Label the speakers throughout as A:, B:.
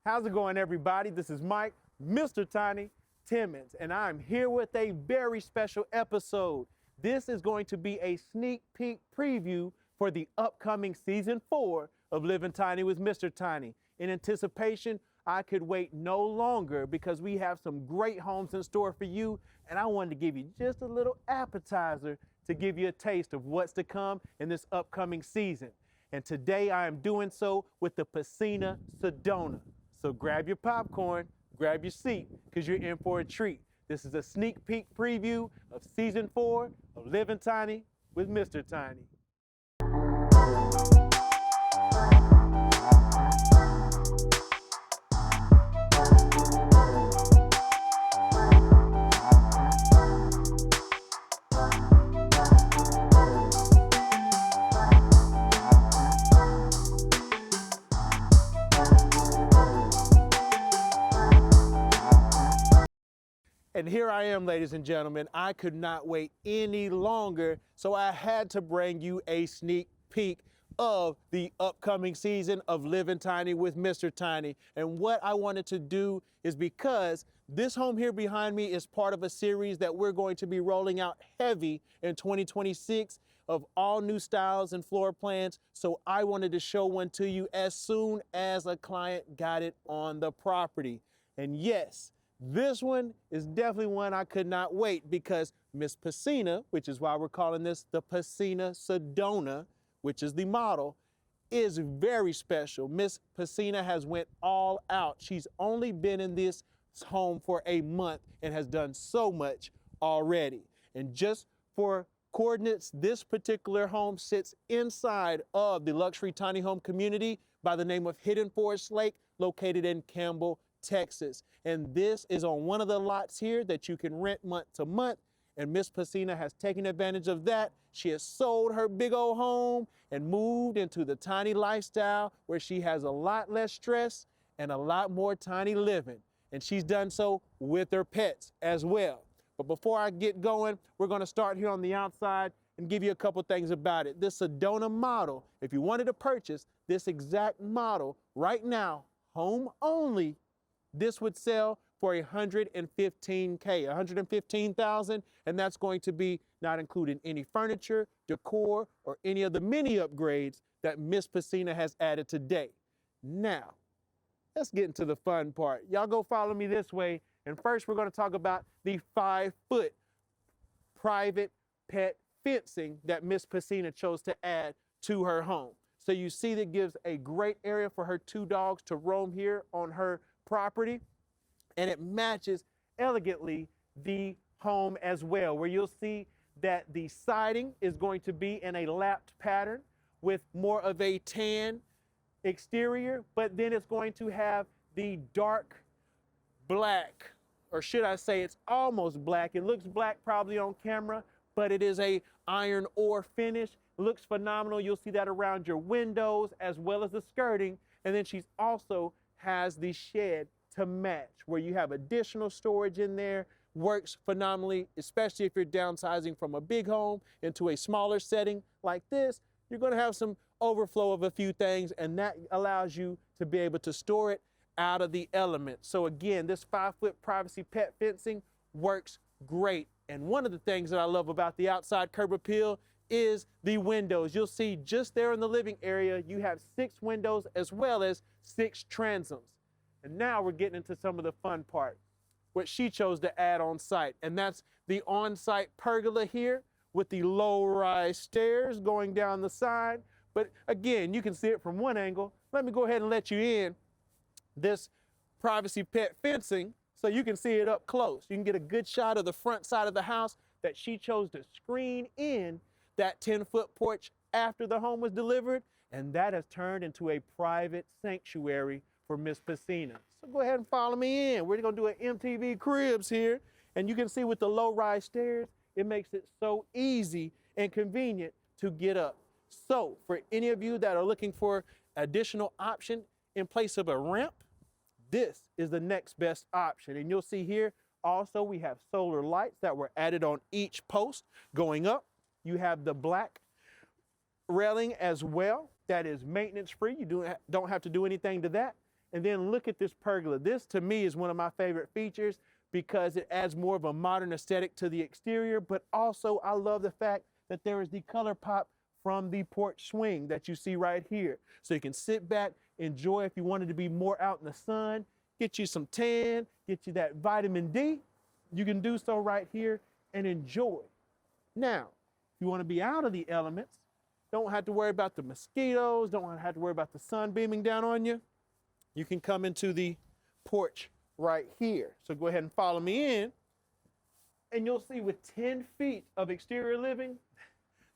A: How's it going, everybody? This is Mike, Mr. Tiny Timmons, and I'm here with a very special episode. This is going to be a sneak peek preview for the upcoming season 4 of Living Tiny with Mr. Tiny. In anticipation, I could wait no longer because we have some great homes in store for you, and I wanted to give you just a little appetizer to give you a taste of what's to come in this upcoming season. And today I am doing so with the Pesina Sedona. So grab your popcorn, grab your seat, because you're in for a treat. This is a sneak peek preview of season 4 of Living Tiny with Mr. Tiny. And here I am, ladies and gentlemen. I could not wait any longer, so I had to bring you a sneak peek of the upcoming season of Living Tiny with Mr. Tiny. And what I wanted to do is, because this home here behind me is part of a series that we're going to be rolling out heavy in 2026 of all new styles and floor plans. So I wanted to show one to you as soon as a client got it on the property. And yes, this one is definitely one I could not wait, because Miss Pesina, which is why we're calling this the Pesina Sedona, which is the model, is very special. Miss Pesina has went all out. She's only been in this home for a month and has done so much already. And just for coordinates, this particular home sits inside of the luxury tiny home community by the name of Hidden Forest Lake, located in Campbell, Texas. And this is on one of the lots here that you can rent month to month. And Miss Pesina has taken advantage of that. She has sold her big old home and moved into the tiny lifestyle, where she has a lot less stress and a lot more tiny living. And she's done so with her pets as well. But before I get going, we're going to start here on the outside and give you a couple things about it. This Sedona model, if you wanted to purchase this exact model right now, home only, this would sell for $115K, $115,000, and that's going to be not including any furniture, decor, or any of the mini upgrades that Miss Pesina has added today. Now, let's get into the fun part. Y'all go follow me this way, and first we're going to talk about the 5-foot private pet fencing that Miss Pesina chose to add to her home. So you see, that gives a great area for her 2 dogs to roam here on her property, and it matches elegantly the home as well, where you'll see that the siding is going to be in a lapped pattern with more of a tan exterior, but then it's going to have the dark black, or should I say it's almost black. It looks black probably on camera, but it is a iron ore finish. It looks phenomenal. You'll see that around your windows as well as the skirting. And then she's also has the shed to match, where you have additional storage in there. Works phenomenally, especially if you're downsizing from a big home into a smaller setting like this. You're going to have some overflow of a few things, and that allows you to be able to store it out of the element. So again, this 5-foot privacy pet fencing works great. And one of the things that I love about the outside curb appeal is the windows. You'll see just there in the living area, you have 6 windows as well as 6 transoms. And now we're getting into some of the fun part, what she chose to add on site. And that's the on-site pergola here with the low-rise stairs going down the side. But again, you can see it from one angle. Let me go ahead and let you in this privacy pet fencing so you can see it up close. You can get a good shot of the front side of the house that she chose to screen in that 10-foot porch after the home was delivered, and that has turned into a private sanctuary for Miss Pesina. So go ahead and follow me in. We're gonna do an MTV Cribs here, and you can see with the low-rise stairs, it makes it so easy and convenient to get up. So for any of you that are looking for additional option in place of a ramp, this is the next best option. And you'll see here also we have solar lights that were added on each post going up. You have the black railing as well that is maintenance free. You don't have to do anything to that. And then look at this pergola. This to me is one of my favorite features because it adds more of a modern aesthetic to the exterior, but also I love the fact that there is the color pop from the porch swing that you see right here. So you can sit back, enjoy if you wanted to be more out in the sun, get you some tan, get you that vitamin D, you can do so right here and enjoy. Now, if you want to be out of the elements, don't have to worry about the mosquitoes, don't have to worry about the sun beaming down on you, you can come into the porch right here. So go ahead and follow me in, and you'll see with 10 feet of exterior living,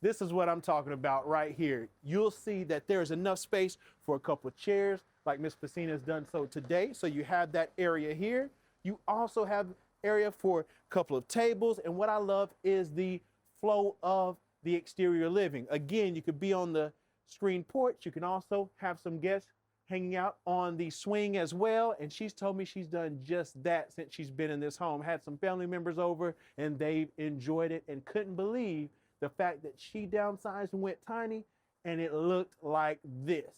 A: this is what I'm talking about right here. You'll see that there's enough space for a couple of chairs, like Miss Pesina has done so today. So you have that area here. You also have area for a couple of tables, and what I love is the flow of the exterior living. Again, you could be on the screen porch. You can also have some guests hanging out on the swing as well, and she's told me she's done just that since she's been in this home. Had some family members over, and they've enjoyed it and couldn't believe the fact that she downsized and went tiny, and it looked like this.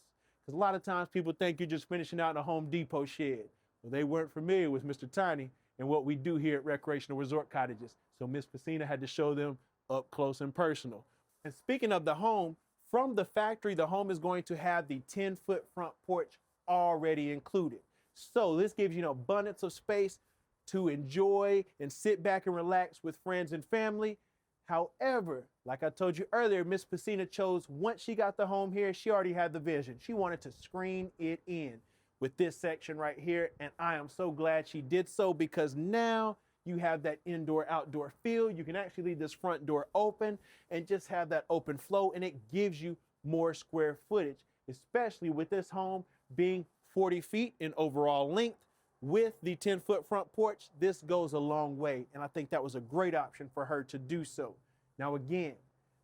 A: Because a lot of times people think you're just finishing out in a Home Depot shed. Well, they weren't familiar with Mr. Tiny and what we do here at Recreational Resort Cottages. So Miss Pesina had to show them up close and personal. And speaking of the home, from the factory, the home is going to have the 10-foot front porch already included. So this gives you an abundance of space to enjoy and sit back and relax with friends and family. However, like I told you earlier, Miss Pesina chose, once she got the home here, she already had the vision. She wanted to screen it in with this section right here, and I am so glad she did so, because now you have that indoor-outdoor feel. You can actually leave this front door open and just have that open flow, and it gives you more square footage, especially with this home being 40 feet in overall length. With the 10-foot front porch, this goes a long way, and I think that was a great option for her to do so. Now again,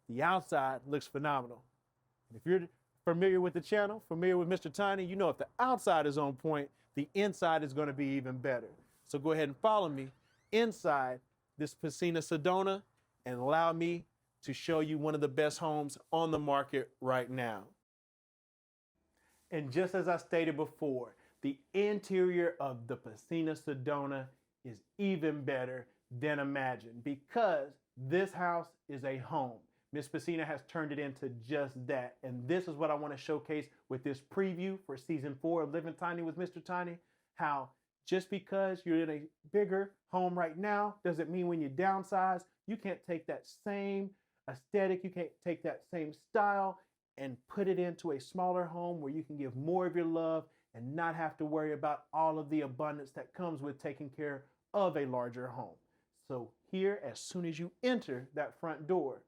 A: the outside looks phenomenal. If you're familiar with the channel, familiar with Mr. Tiny, you know if the outside is on point, the inside is going to be even better. So go ahead and follow me inside this Pesina Sedona and allow me to show you one of the best homes on the market right now. And just as I stated before, the interior of the Pesina Sedona is even better than imagined, because this house is a home. Miss Pesina has turned it into just that. And this is what I want to showcase with this preview for season 4 of Living Tiny with Mr. Tiny, how just because you're in a bigger home right now doesn't mean when you downsize, you can't take that same aesthetic, you can't take that same style and put it into a smaller home where you can give more of your love and not have to worry about all of the abundance that comes with taking care of a larger home. So here, as soon as you enter that front door,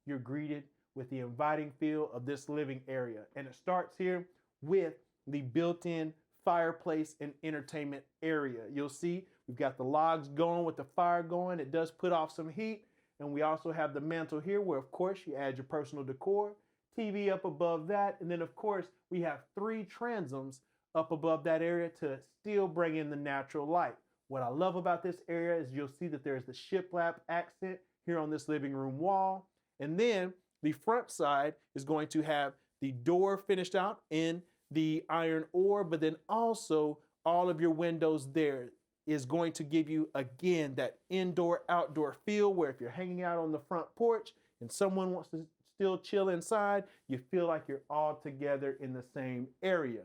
A: you're greeted with the inviting feel of this living area. And it starts here with the built-in fireplace and entertainment area. You'll see we've got the logs going with the fire going. It does put off some heat. And we also have the mantle here where, of course, you add your personal decor, TV up above that. And then, of course, we have 3 transoms up above that area to still bring in the natural light. What I love about this area is you'll see that there's the shiplap accent here on this living room wall. And then the front side is going to have the door finished out in the iron ore, but then also all of your windows there is going to give you, again, that indoor-outdoor feel where if you're hanging out on the front porch and someone wants to still chill inside, you feel like you're all together in the same area.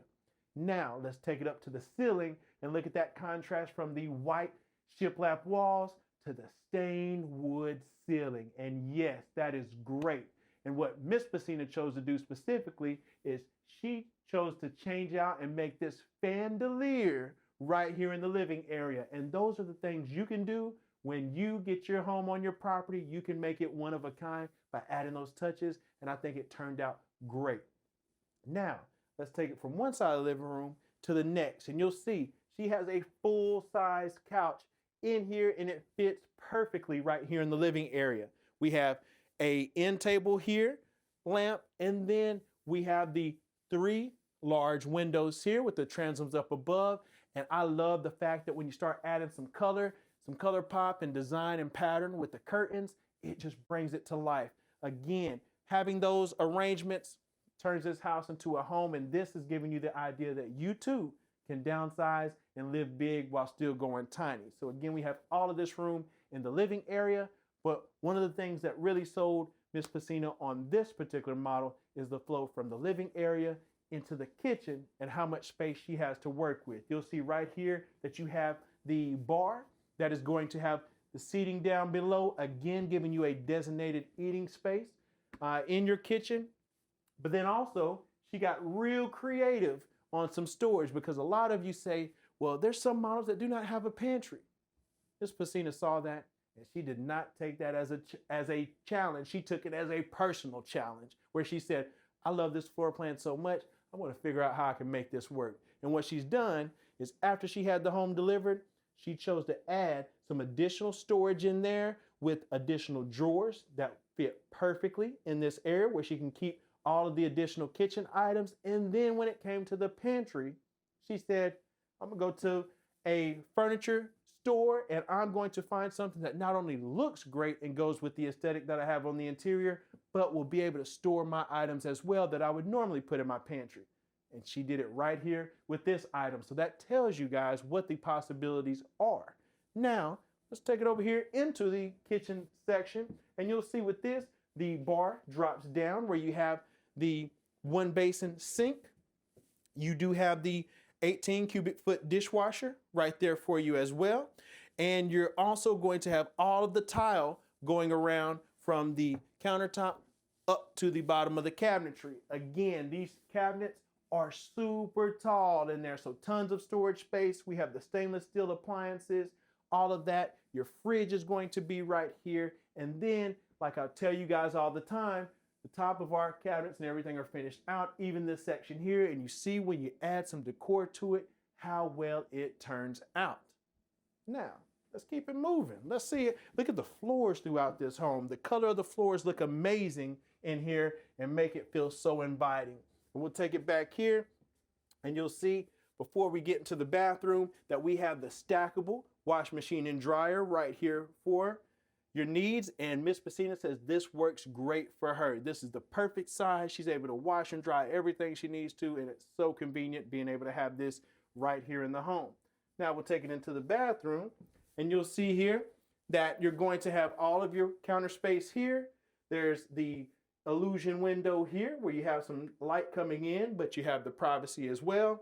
A: Now, let's take it up to the ceiling and look at that contrast from the white shiplap walls to the stained wood ceiling. And yes, that is great. And what Miss Pesina chose to do specifically is she chose to change out and make this chandelier right here in the living area. And those are the things you can do when you get your home on your property. You can make it one of a kind by adding those touches. And I think it turned out great. Now, let's take it from one side of the living room to the next. And you'll see she has a full-size couch in here, and it fits perfectly right here in the living area. We have a end table here, lamp, and then we have the 3 large windows here with the transoms up above. And I love the fact that when you start adding some color pop and design and pattern with the curtains, it just brings it to life. Again, having those arrangements turns this house into a home, and this is giving you the idea that you too can downsize and live big while still going tiny. So again, we have all of this room in the living area, but one of the things that really sold Miss Pesina on this particular model is the flow from the living area into the kitchen and how much space she has to work with. You'll see right here that you have the bar that is going to have the seating down below, again giving you a designated eating space in your kitchen. But then also she got real creative on some storage, because a lot of you say, well, there's some models that do not have a pantry. Miss Pesina saw that, and she did not take that as a challenge. She took it as a personal challenge, where she said, I love this floor plan so much, I want to figure out how I can make this work. And what she's done is, after she had the home delivered, she chose to add some additional storage in there with additional drawers that fit perfectly in this area where she can keep all of the additional kitchen items. And then when it came to the pantry, she said, I'm gonna go to a furniture store and I'm going to find something that not only looks great and goes with the aesthetic that I have on the interior, but will be able to store my items as well that I would normally put in my pantry. And she did it right here with this item. So that tells you guys what the possibilities are. Now, let's take it over here into the kitchen section, and you'll see with this, the bar drops down where you have the one basin sink. You do have the 18 cubic foot dishwasher right there for you as well. And you're also going to have all of the tile going around from the countertop up to the bottom of the cabinetry. Again, these cabinets are super tall in there, so tons of storage space. We have the stainless steel appliances, all of that. Your fridge is going to be right here. And then, like I tell you guys all the time, the top of our cabinets and everything are finished out, even this section here. And you see when you add some decor to it, how well it turns out. Now, let's keep it moving. Let's see it. Look at the floors throughout this home. The color of the floors look amazing in here and make it feel so inviting. And we'll take it back here, and you'll see before we get into the bathroom that we have the stackable wash machine and dryer right here for your needs. And Miss Pesina says this works great for her. This is the perfect size. She's able to wash and dry everything she needs to, and it's so convenient being able to have this right here in the home. Now we'll take it into the bathroom, and you'll see here that you're going to have all of your counter space here. There's the illusion window here where you have some light coming in, but you have the privacy as well.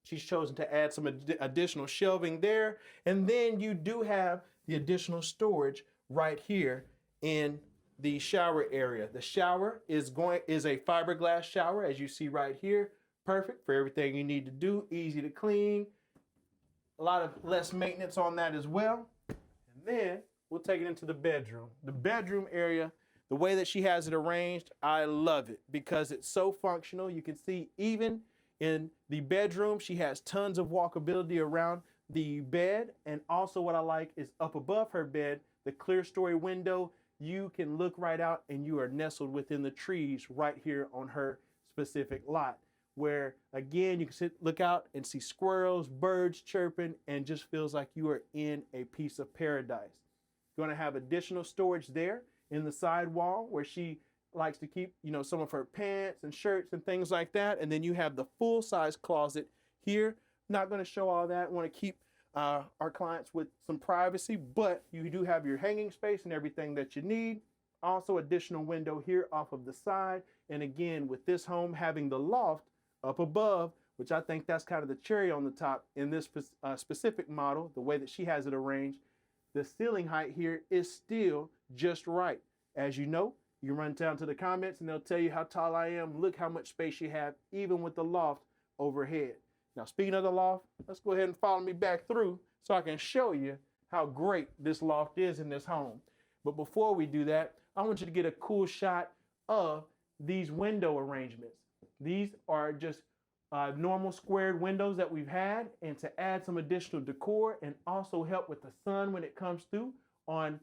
A: She's chosen to add some additional shelving there. And then you do have the additional storage right here in the shower area. The shower is a fiberglass shower, as you see right here. Perfect for everything you need to do, easy to clean. A lot of less maintenance on that as well. And then we'll take it into the bedroom. The bedroom area, the way that she has it arranged, I love it because it's so functional. You can see even in the bedroom, she has tons of walkability around the bed. And also what I like is up above her bed, the clear story window, you can look right out and you are nestled within the trees right here on her specific lot, where again, you can look out and see squirrels, birds chirping, and just feels like you are in a piece of paradise. You're gonna have additional storage there in the side wall where she likes to keep, some of her pants and shirts and things like that. And then you have the full size closet here. Not going to show all that. Want to keep our clients with some privacy, but you do have your hanging space and everything that you need. Also additional window here off of the side. And again, with this home having the loft up above, which I think that's kind of the cherry on the top in this specific model, the way that she has it arranged, the ceiling height here is still just right. As you know, you can run down to the comments and they'll tell you how tall I am. Look how much space you have, even with the loft overhead. Now, speaking of the loft, let's go ahead and follow me back through so I can show you how great this loft is in this home. But before we do that, I want you to get a cool shot of these window arrangements. These are just normal squared windows that we've had, and to add some additional decor and also help with the sun when it comes through on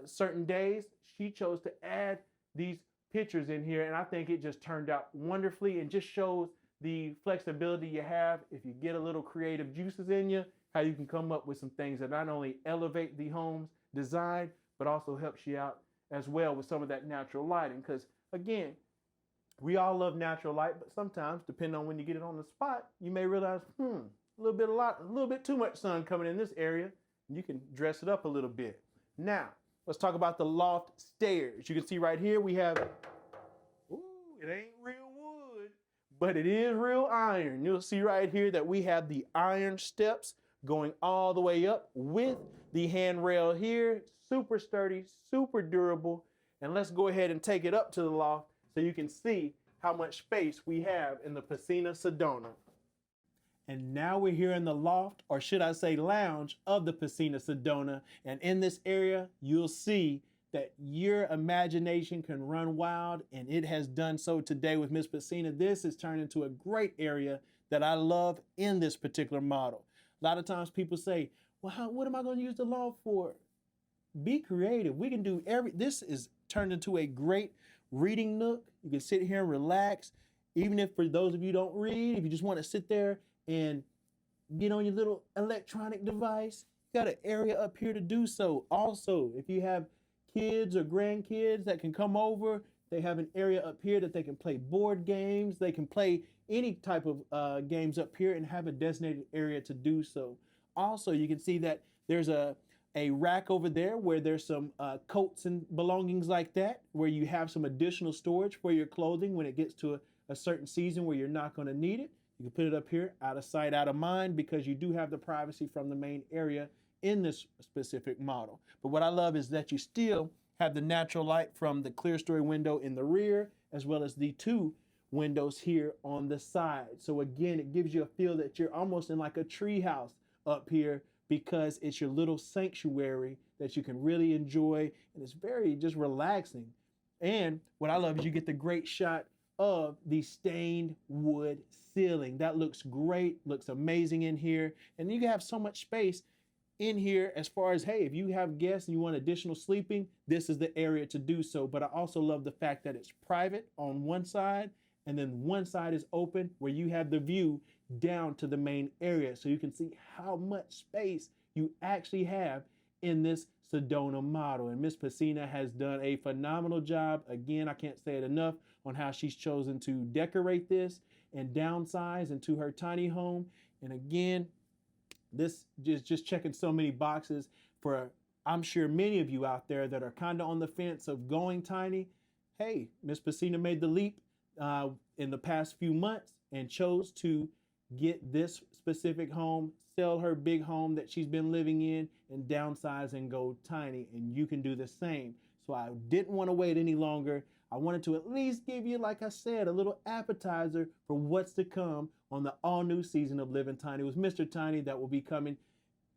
A: certain days, she chose to add these pictures in here, and I think it just turned out wonderfully and just shows the flexibility you have if you get a little creative juices in you, how you can come up with some things that not only elevate the home's design, but also helps you out as well with some of that natural lighting. Because again, we all love natural light, but sometimes, depending on when you get it on the spot, you may realize, a little bit too much sun coming in this area. You can dress it up a little bit. Now, let's talk about the loft stairs. You can see right here we have, ooh, it ain't real wood, but it is real iron. You'll see right here that we have the iron steps going all the way up with the handrail here. Super sturdy, super durable. And let's go ahead and take it up to the loft so you can see how much space we have in the Pesina Sedona. And now we're here in the loft, or should I say lounge, of the Pesina Sedona. And in this area, you'll see that your imagination can run wild, and it has done so today with Miss Pesina. This has turned into a great area that I love in this particular model. A lot of times people say, well, what am I going to use the loft for? Be creative. We can do this is turned into a great reading nook. You can sit here and relax. Even if for those of you who don't read, if you just want to sit there and get on your little electronic device, you got an area up here to do so. Also, if you have kids or grandkids that can come over, they have an area up here that they can play board games. They can play any type of games up here and have a designated area to do so. Also, you can see that there's a rack over there where there's some coats and belongings like that, where you have some additional storage for your clothing when it gets to a certain season where you're not going to need it. You can put it up here, out of sight, out of mind, because you do have the privacy from the main area in this specific model. But what I love is that you still have the natural light from the clear story window in the rear, as well as the two windows here on the side. So again, it gives you a feel that you're almost in like a tree house up here, because it's your little sanctuary that you can really enjoy, and it's very just relaxing. And what I love is you get the great shot of the stained wood ceiling. That looks great, looks amazing in here. And you have so much space in here as far as, hey, if you have guests and you want additional sleeping, this is the area to do so. But I also love the fact that it's private on one side, and then one side is open where you have the view down to the main area. So you can see how much space you actually have in this Sedona model. And Miss Pesina has done a phenomenal job. Again, I can't say it enough on how she's chosen to decorate this and downsize into her tiny home. And again, this just checking so many boxes for, I'm sure, many of you out there that are kind of on the fence of going tiny. Hey, Miss Pesina made the leap in the past few months and chose to get this specific home, sell her big home that she's been living in, and downsize and go tiny. And you can do the same. So I didn't want to wait any longer. I wanted to at least give you, like I said, a little appetizer for what's to come on the all-new season of Living Tiny with Mr. Tiny that will be coming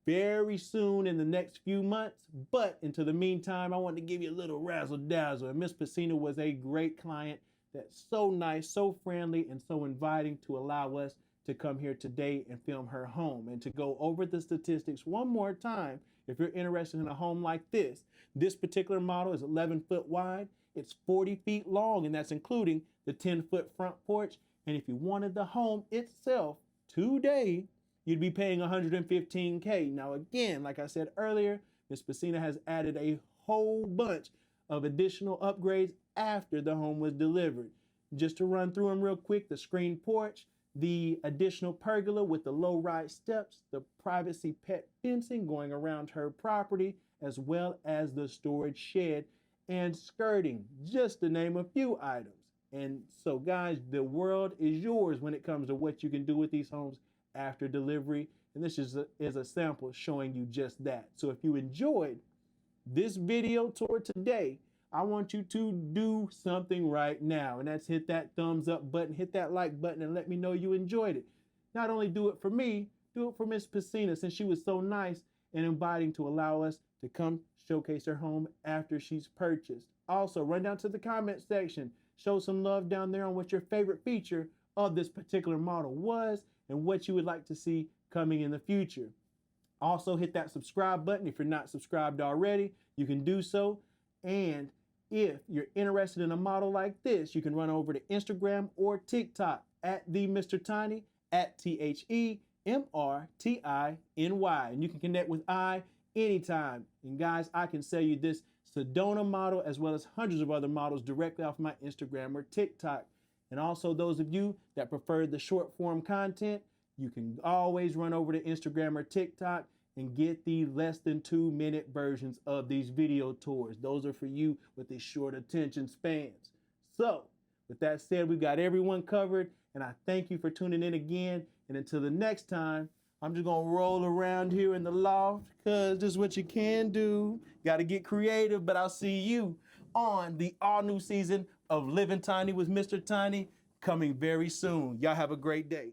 A: very soon in the next few months. But into the meantime, I wanted to give you a little razzle-dazzle. And Miss Pesina was a great client that's so nice, so friendly, and so inviting to allow us to come here today and film her home. And to go over the statistics one more time, if you're interested in a home like this particular model is 11 foot wide, it's 40 feet long, and that's including the 10-foot front porch. And if you wanted the home itself today, you'd be paying $115K. Now again, like I said earlier, Miss Pesina has added a whole bunch of additional upgrades after the home was delivered. Just to run through them real quick: the screen porch, the additional pergola with the low-rise steps, the privacy pet fencing going around her property, as well as the storage shed and skirting, just to name a few items. And so guys, the world is yours when it comes to what you can do with these homes after delivery. And this is a sample showing you just that. So if you enjoyed this video tour today, I want you to do something right now, and that's hit that thumbs up button, hit that like button, and let me know you enjoyed it. Not only do it for me, do it for Miss Pesina, since she was so nice and inviting to allow us to come showcase her home after she's purchased. Also, run down to the comment section, show some love down there on what your favorite feature of this particular model was and what you would like to see coming in the future. Also, hit that subscribe button. If you're not subscribed already, you can do so. And if you're interested in a model like this, you can run over to Instagram or TikTok at the Mr. Tiny, at TheMrTiny. And you can connect with I anytime. And guys, I can sell you this Sedona model as well as hundreds of other models directly off my Instagram or TikTok. And also those of you that prefer the short form content, You can always run over to Instagram or TikTok and get the less than 2-minute versions of these video tours. Those are for you with the short attention spans. So with that said, we've got everyone covered, and I thank you for tuning in again. And until the next time, I'm just gonna roll around here in the loft, because this is what you can do. Gotta get creative, but I'll see you on the all-new season of Living Tiny with Mr. Tiny coming very soon. Y'all have a great day.